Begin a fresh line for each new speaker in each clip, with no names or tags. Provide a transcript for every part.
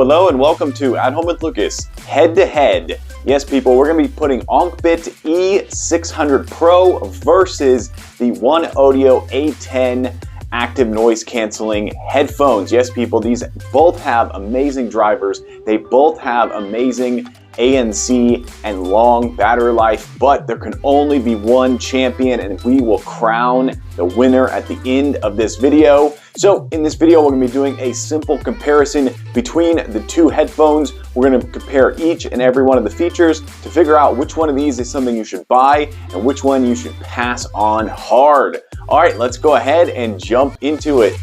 Hello and welcome to At Home with Lucas, head-to-head. Yes, people, we're going to be putting Ankbit E600Pro versus the OneOdio A10 active noise canceling headphones. Yes, people, these both have amazing drivers. They both have amazing ANC and long battery life, but there can only be one champion, and we will crown the winner at the end of this video. So in this video, we're going to be doing a simple comparison between the two headphones. We're going to compare each and every one of the features to figure out which one of these is something you should buy and which one you should pass on hard. All right, let's go ahead and jump into it.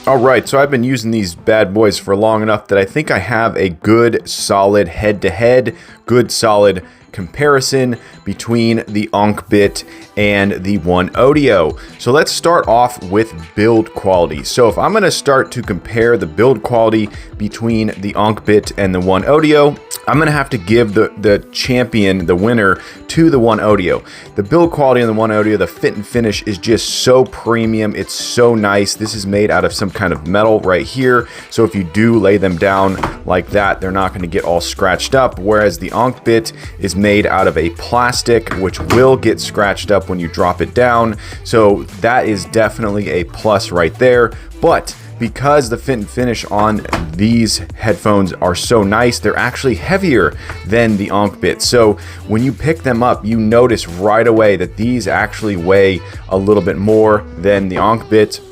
All right, so I've been using these bad boys for long enough that I think I have a good, solid head-to-head, good, solid comparison between the Ankbit and the OneOdio. So let's start off with build quality. So if I'm going to start to compare the build quality between the Ankbit and the OneOdio, I'm going to have to give the champion, the winner, to the OneOdio. The build quality on the OneOdio, the fit and finish is just so premium. It's so nice. This is made out of some kind of metal right here. So if you do lay them down like that, they're not going to get all scratched up. Whereas the Ankbit is made out of a plastic, which will get scratched up when you drop it down. So that is definitely a plus right there. But because the fit and finish on these headphones are so nice, they're actually heavier than the Ankbit. So when you pick them up, you notice right away that these actually weigh a little bit more than the Ankbit.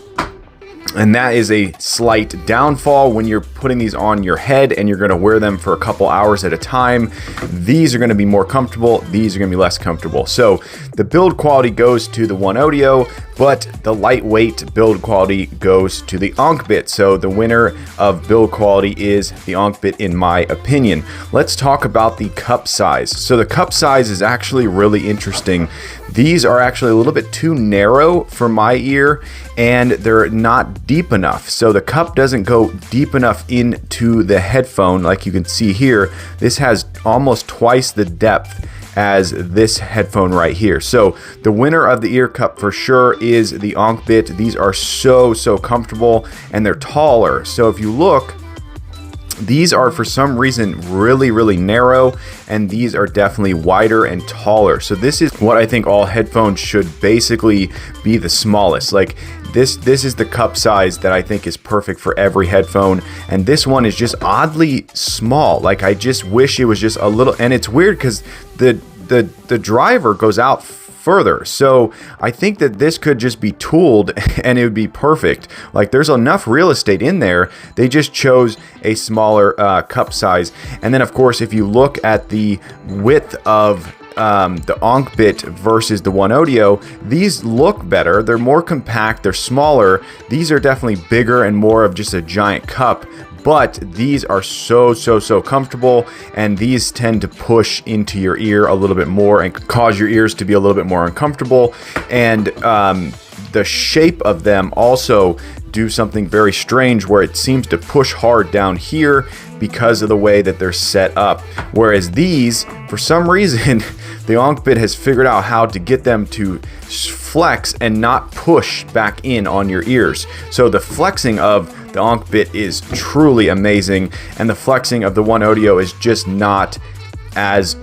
And that is a slight downfall when you're putting these on your head and you're going to wear them for a couple hours at a time. These are going to be more comfortable. These are going to be less comfortable. So the build quality goes to the OneOdio, but the lightweight build quality goes to the Ankbit. So the winner of build quality is the Ankbit, in my opinion. Let's talk about the cup size. So the cup size is actually really interesting. These are actually a little bit too narrow for my ear, and they're not deep enough. So the cup doesn't go deep enough into the headphone like you can see here. This has almost twice the depth as this headphone right here. So the winner of the ear cup for sure is the Ankbit. These are so comfortable, and they're taller. So if you look, these are for some reason really narrow, and these are definitely wider and taller. So this is what I think all headphones should basically be, the smallest. Like this is the cup size that I think is perfect for every headphone, and this one is just oddly small. Like I just wish it was just a little, and it's weird because the driver goes out further. So I think that this could just be tooled and it would be perfect. Like there's enough real estate in there. They just chose a smaller cup size. And then of course, if you look at the width of the Ankbit versus the OneOdio, these look better. They're more compact, they're smaller. These are definitely bigger and more of just a giant cup. But these are so comfortable, and these tend to push into your ear a little bit more and cause your ears to be a little bit more uncomfortable. And the shape of them also do something very strange where it seems to push hard down here because of the way that they're set up. Whereas these, for some reason, the Ankbit has figured out how to get them to flex and not push back in on your ears. So the flexing of the Ankbit is truly amazing, and the flexing of the OneOdio is just not as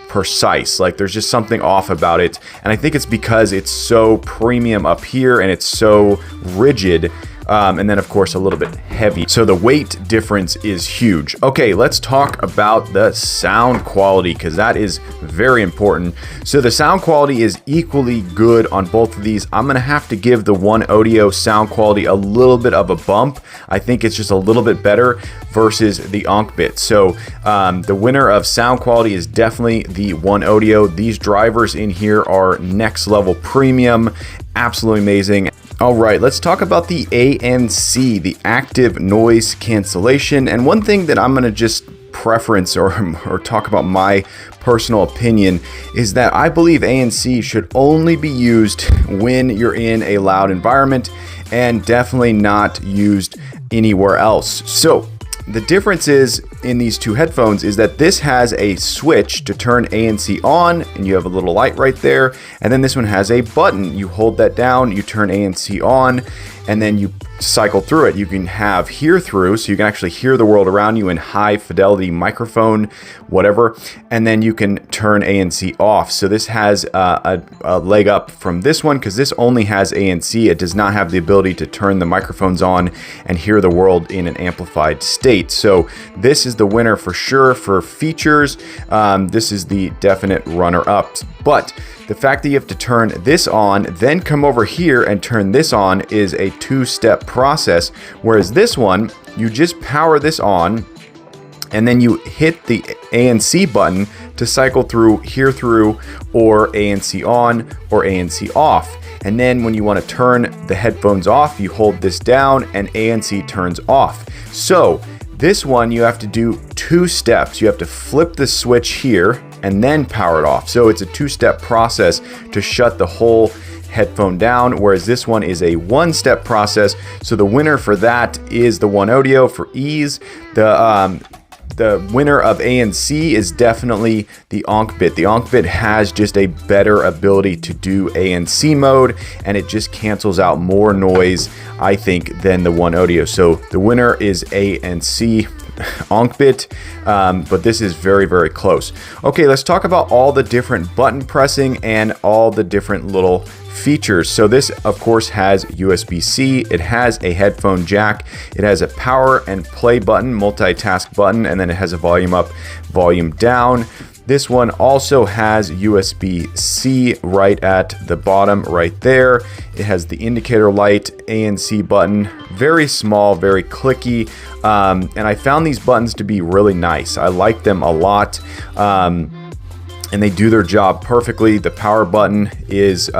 precise. Like there's just something off about it, and I think it's because it's so premium up here and it's so rigid. And then of course a little bit heavy. So the weight difference is huge. Okay, let's talk about the sound quality, because that is very important. So the sound quality is equally good on both of these. I'm gonna have to give the OneOdio sound quality a little bit of a bump. I think it's just a little bit better versus the Ankbit. So the winner of sound quality is definitely the OneOdio. These drivers in here are next level premium, absolutely amazing. All right, let's talk about the ANC, the active noise cancellation. And one thing that I'm going to just preference or talk about my personal opinion is that I believe ANC should only be used when you're in a loud environment and definitely not used anywhere else. So the difference is in these two headphones is that this has a switch to turn ANC on, and you have a little light right there. And then this one has a button. You hold that down, you turn ANC on, and then you cycle through it. You can have hear through, so you can actually hear the world around you in high fidelity microphone, whatever. And then you can turn ANC off. So this has a leg up from this one because this only has ANC. It does not have the ability to turn the microphones on and hear the world in an amplified state. So this is the winner for sure for features. This is the definite runner-up. But the fact that you have to turn this on, then come over here and turn this on is a two-step process. Whereas this one, you just power this on and then you hit the ANC button to cycle through, hear through, or ANC on or ANC off. And then when you want to turn the headphones off, you hold this down and ANC turns off. So this one, you have to do two steps. You have to flip the switch here and then power it off. So it's a two-step process to shut the whole headphone down, whereas this one is a one-step process. So the winner for that is the OneOdio for ease. The winner of ANC is definitely the Ankbit. The Ankbit has just a better ability to do ANC mode, and it just cancels out more noise, I think, than the OneOdio. So the winner is ANC. Ankbit, but this is very, very close. Okay, let's talk about all the different button pressing and all the different little features. So this, of course, has USB-C. It has a headphone jack. It has a power and play button, multitask button, and then it has a volume up, volume down. This one also has USB-C right at the bottom right there. It has the indicator light, ANC button, very small, very clicky. And I found these buttons to be really nice. I like them a lot. And they do their job perfectly. The power button is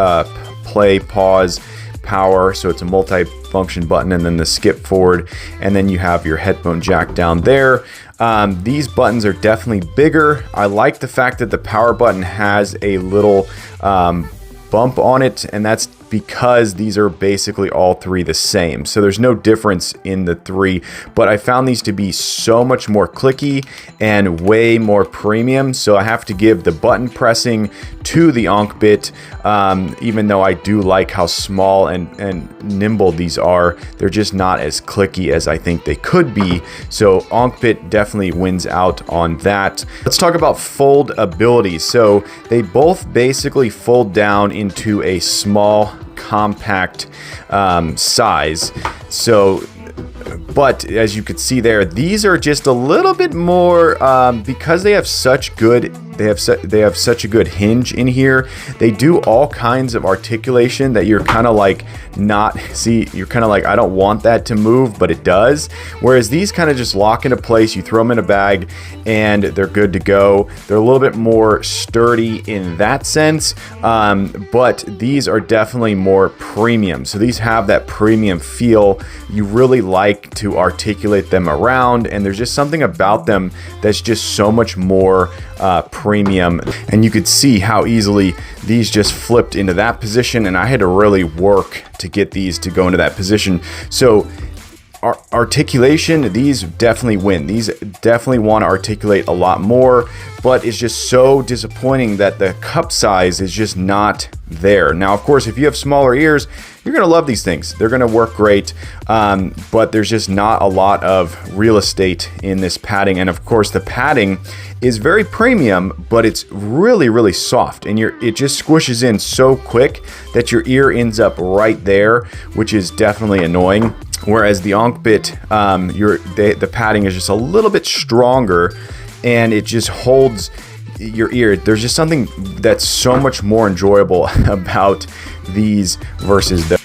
play, pause, power. So it's a multi-function button, and then the skip forward. And then you have your headphone jack down there. These buttons are definitely bigger. I like the fact that the power button has a little bump on it, and that's because these are basically all three the same. So there's no difference in the three, but I found these to be so much more clicky and way more premium. So I have to give the button pressing to the Ankbit, even though I do like how small and nimble these are. They're just not as clicky as I think they could be. So Ankbit definitely wins out on that. Let's talk about foldability. So they both basically fold down into a small compact size. So but as you could see there, these are just a little bit more because they have such good they have such a good hinge in here. They do all kinds of articulation that you're kind of like you're kind of like, I don't want that to move, but it does. Whereas these kind of just lock into place. You throw them in a bag and they're good to go. They're a little bit more sturdy in that sense, but these are definitely more premium. So these have that premium feel. You really like to articulate them around, and there's just something about them that's just so much more premium. And you could see how easily these just flipped into that position, and I had to really work to get these to go into that position. So articulation, these definitely win. These definitely want to articulate a lot more, but it's just so disappointing that the cup size is just not there. Now, of course, if you have smaller ears, you're going to love these things. They're going to work great, but there's just not a lot of real estate in this padding. And of course, the padding is very premium, but it's really, really soft, and it just squishes in so quick that your ear ends up right there, which is definitely annoying. Whereas the Ankbit, the padding is just a little bit stronger, and it just holds your ear. There's just something that's so much more enjoyable about these versus the.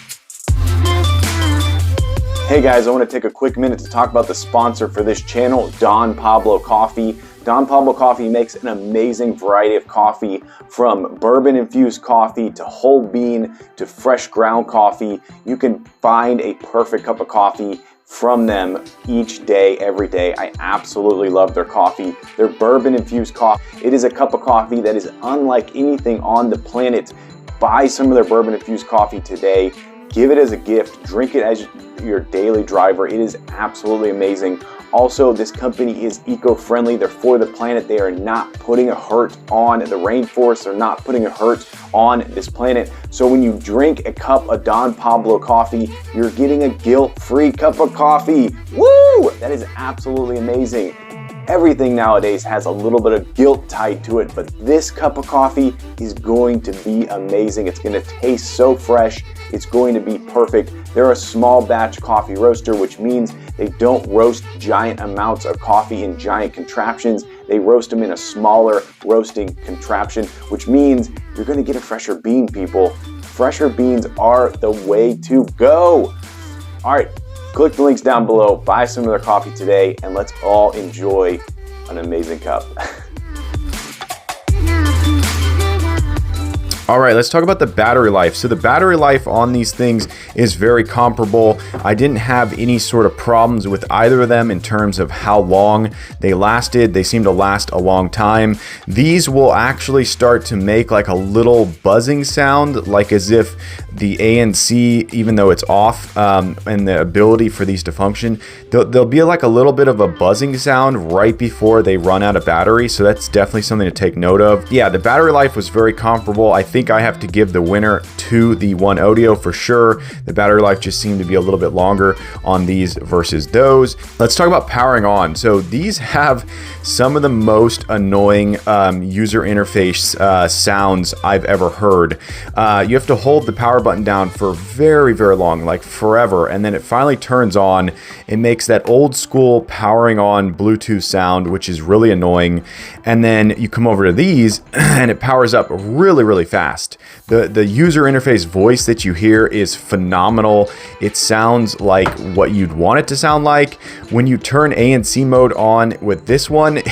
Hey guys, I want to take a quick minute to talk about the sponsor for this channel, Don Pablo Coffee. Don Pablo Coffee makes an amazing variety of coffee, from bourbon-infused coffee to whole bean to fresh ground coffee. You can find a perfect cup of coffee from them each day, every day. I absolutely love their coffee. Their bourbon-infused coffee, it is a cup of coffee that is unlike anything on the planet. Buy some of their bourbon-infused coffee today. give it as a gift, drink it as your daily driver. It is absolutely amazing. Also, this company is eco-friendly. They're for the planet. They are not putting a hurt on the rainforest. They're not putting a hurt on this planet. So when you drink a cup of Don Pablo coffee, you're getting a guilt-free cup of coffee. Woo! That is absolutely amazing. Everything nowadays has a little bit of guilt tied to it, but this cup of coffee is going to be amazing. It's going to taste so fresh. It's going to be perfect. They're a small batch coffee roaster, which means they don't roast giant amounts of coffee in giant contraptions. They roast them in a smaller roasting contraption, which means you're going to get a fresher bean, people. Fresher beans are the way to go. All right. Click the links down below, buy some of their coffee today, and let's all enjoy an amazing cup.
All right, let's talk about the battery life. So the battery life on these things is very comparable. I didn't have any sort of problems with either of them in terms of how long they lasted. They seem to last a long time. These will actually start to make like a little buzzing sound, like as if the ANC, even though it's off, and the ability for these to function, there'll be like a little bit of a buzzing sound right before they run out of battery. So that's definitely something to take note of. Yeah, the battery life was very comparable. I think I have to give the winner to the OneOdio for sure. The battery life just seemed to be a little bit longer on these versus those. Let's talk about powering on. So these have some of the most annoying user interface sounds I've ever heard. You have to hold the power button down for very, very long, like forever, and then it finally turns on. It makes that old school powering on Bluetooth sound, which is really annoying. And then you come over to these and it powers up really, really fast. The user interface voice that you hear is phenomenal. It sounds like what you'd want it to sound like. When you turn ANC mode on with this one,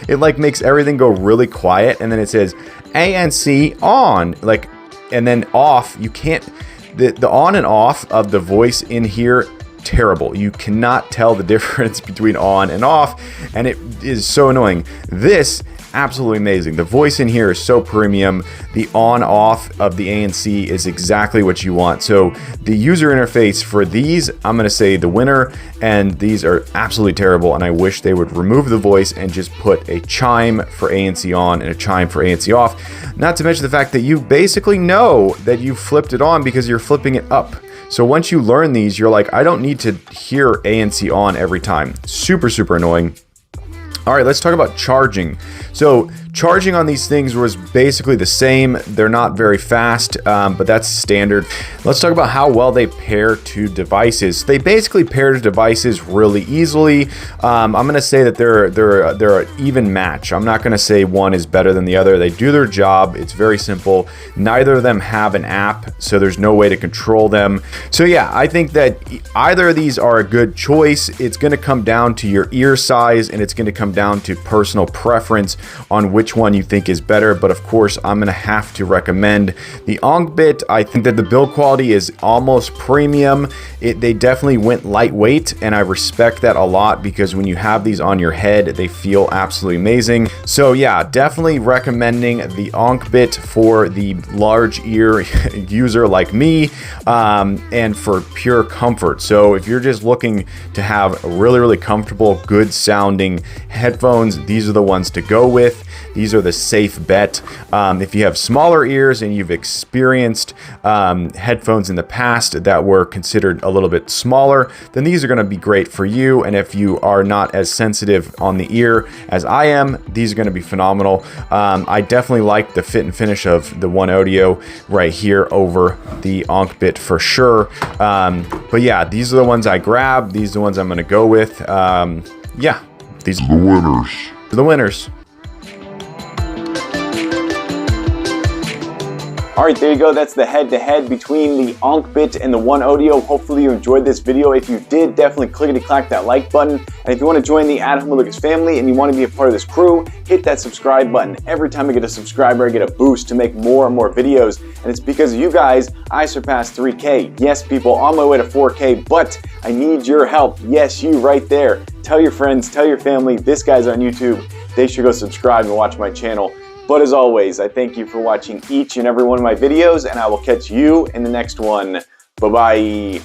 it like makes everything go really quiet, and then it says ANC on, like, and then off. You can't, the on and off of the voice in here, terrible. You cannot tell the difference between on and off, and it is so annoying. This, absolutely amazing. The voice in here is so premium. The on off of the ANC is exactly what you want. So the user interface for these, I'm going to say the winner, and these are absolutely terrible, and I wish they would remove the voice and just put a chime for ANC on and a chime for ANC off. Not to mention the fact that you basically know that you flipped it on because you're flipping it up. So once you learn these, you're like, I don't need to hear ANC on every time. Super, super annoying. All right, let's talk about charging. So charging on these things was basically the same. They're not very fast, but that's standard. Let's talk about how well they pair to devices. They basically pair to devices really easily. I'm going to say that they're an even match. I'm not going to say one is better than the other. They do their job. It's very simple. Neither of them have an app, so there's no way to control them. So yeah, I think that either of these are a good choice. It's going to come down to your ear size, and it's going to come down to personal preference on which one you think is better. But of course, I'm going to have to recommend the Ankbit. I think that the build quality is almost premium. They definitely went lightweight, and I respect that a lot because when you have these on your head, they feel absolutely amazing. So yeah, definitely recommending the Ankbit for the large ear user like me, and for pure comfort. So if you're just looking to have a really, really comfortable, good sounding headphones, these are the ones to go with. These are the safe bet. If you have smaller ears and you've experienced headphones in the past that were considered a little bit smaller, then these are going to be great for you. And if you are not as sensitive on the ear as I am, these are going to be phenomenal. I definitely like the fit and finish of the OneOdio right here over the Ankbit for sure. But yeah, these are the ones I grabbed. These are the ones I'm going to go with. Yeah, these are the winners. The winners.
All right, there you go. That's the head-to-head between the Ankbit and the OneOdio. Hopefully you enjoyed this video. If you did, definitely clickety-clack that like button. And if you want to join the At Home with Lucas family and you want to be a part of this crew, hit that subscribe button. Every time I get a subscriber, I get a boost to make more and more videos. And it's because of you guys, I surpassed 3K. Yes, people, on my way to 4K, but I need your help. Yes, you right there. Tell your friends, tell your family, this guy's on YouTube. They should go subscribe and watch my channel. But as always, I thank you for watching each and every one of my videos, and I will catch you in the next one. Bye-bye.